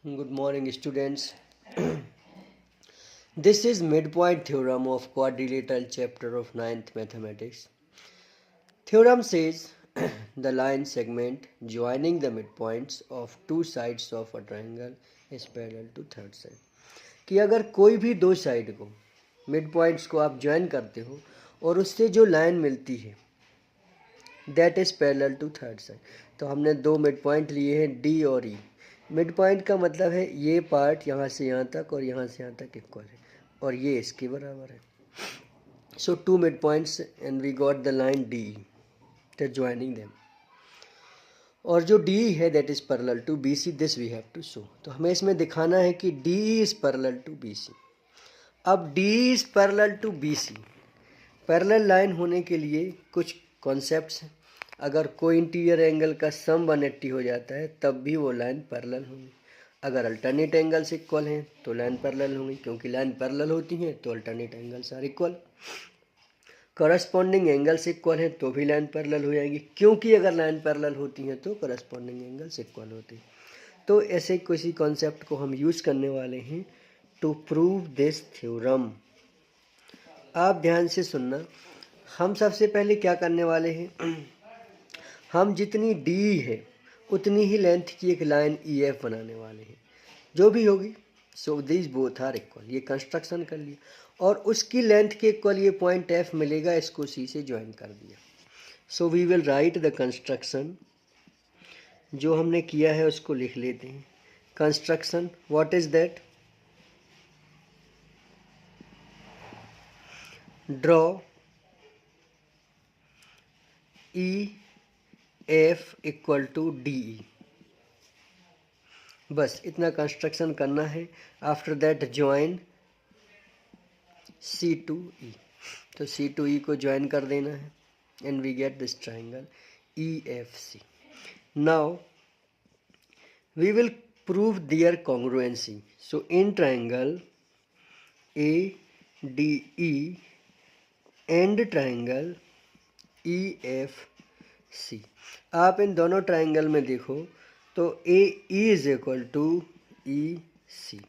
Good morning, students. This is midpoint theorem of quadrilateral chapter of 9th mathematics. Theorem says the line segment joining the midpoints of two sides of a triangle is parallel to third side. कि अगर कोई भी दो side को mid points को आप join करते हो और उससे जो लाइन मिलती है that is parallel to third side. तो हमने दो मिड पॉइंट लिए हैं डी और ई। मिड पॉइंट का मतलब है ये पार्ट यहाँ से यहाँ तक और यहाँ से यहाँ तक इक्वल है और ये इसके बराबर है। So two mid points and we got the line D that joining them. और जो डी है that is parallel to B C, this we have to show. तो हमें इसमें दिखाना है कि D is parallel to B C. अब D is parallel to B C, parallel line होने के लिए कुछ कॉन्सेप्ट्स हैं। अगर कोई इंटीरियर एंगल का सम 180 हो जाता है तब भी वो लाइन पैरेलल होंगी। अगर अल्टरनेट एंगल्स इक्वल हैं तो लाइन पैरेलल होंगी, क्योंकि लाइन पैरेलल होती हैं तो alternate angles are equal. Corresponding angles equal हैं तो भी लाइन पैरेलल हो जाएंगी, क्योंकि अगर लाइन पैरेलल होती हैं तो करस्पॉन्डिंग एंगल्स इक्वल होते हैं। तो ऐसे किसी कॉन्सेप्ट को हम यूज़ करने वाले हैं टू प्रूव दिस थ्योरम। आप ध्यान से सुनना। हम सबसे पहले क्या करने वाले हैं, हम जितनी डी है उतनी ही लेंथ की एक लाइन ई एफ बनाने वाले हैं, जो भी होगी। So this both are equal, ये कंस्ट्रक्शन कर लिया और उसकी लेंथ के इक्वल ये पॉइंट एफ मिलेगा, इसको सी से ज्वाइन कर दिया। So we will write the construction. जो हमने किया है उसको लिख लेते हैं। Construction what is that, draw E F equal to D E, बस इतना कंस्ट्रक्शन करना है। After that join C to E, तो सी टू ई को ज्वाइन कर देना है and we get this triangle E F C. Now we will prove their congruency. So in triangle A D E and triangle E F C, आप इन दोनों triangle में देखो तो A E is equal to E C,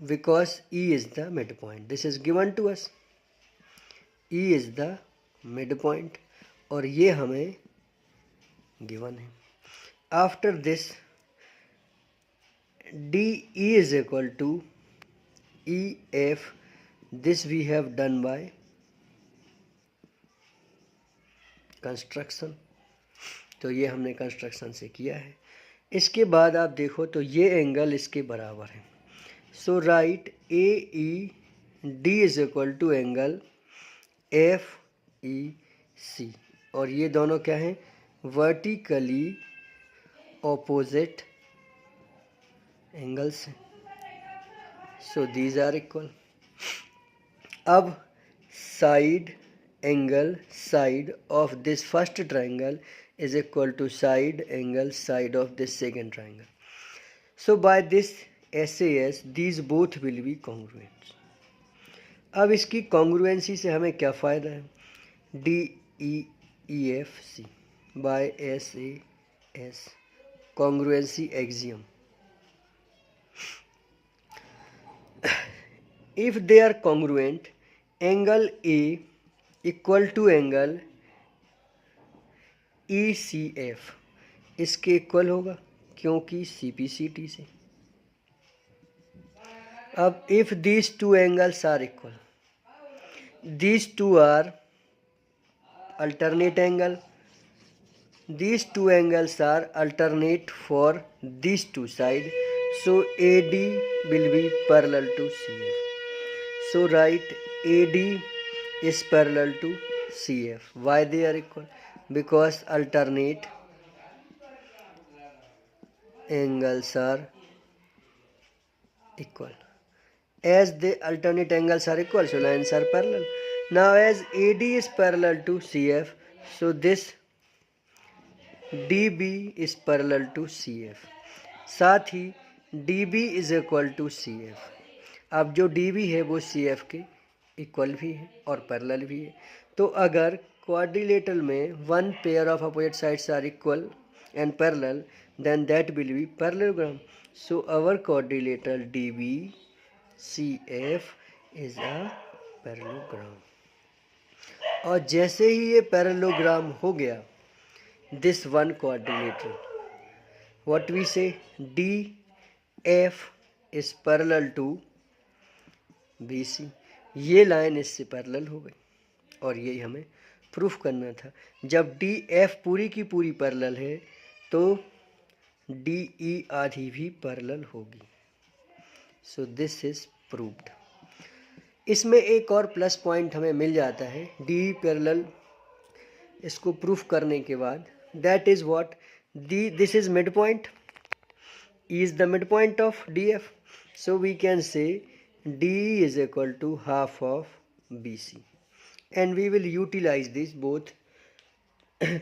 because E is the mid point, this is given to us. E is the mid point और ये हमें given है। After this D E is equal to E F, this we have done by construction. तो ये हमने construction से किया है। इसके बाद आप देखो तो ये एंगल इसके बराबर है। So right A E D is equal to angle F E C, और ये दोनों क्या हैं, वर्टिकली ऑपोजिट एंगल्स हैं। So these are equal. अब side angle side of this first triangle is equal to side angle side of this second triangle. So by this SAS these both will be congruent. अब इसकी congruency से हमें क्या फ़ायदा है, D E E F C by SAS congruency axiom. If they are congruent, angle A equal to angle E C F इसके equal होगा, क्योंकि सी पी सी टी से। अब if these two angles are equal, these two are alternate angle, these two angles are alternate for these two sides, so AD will be parallel to CF. So write AD is parallel to CF. Why they are equal? Because alternate angles are equal. As the alternate angles are equal, so lines are parallel. Now as AD is parallel to CF, so this DB is parallel to CF. साथ ही DB is equal to CF. अब जो DB है वो CF के equal भी है और parallel भी है। तो अगर क्वाड्रिलेटरल में one pair of opposite sides are equal and parallel, then that will be parallelogram. So our quadrilateral DBCF is a parallelogram. और जैसे ही ये पैरेललोग्राम हो गया, this one quadrilateral, what we say, DF is parallel to BC. ये line इससे parallel हो गई और यही हमें प्रूफ करना था। जब DF पूरी की पूरी पैरेलल है तो DE आधी भी पैरेलल होगी। So this is proved. इसमें एक और प्लस पॉइंट हमें मिल जाता है DE पैरेलल इसको प्रूफ करने के बाद, that is what, this is mid point, E is the midpoint of DF. So we can say DE is equal to half of BC. And we will utilize these both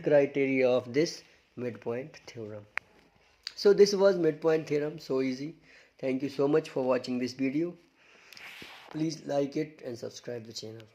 criteria of this midpoint theorem. So this was midpoint theorem, so easy. Thank you so much for watching this video. Please like it and subscribe the channel.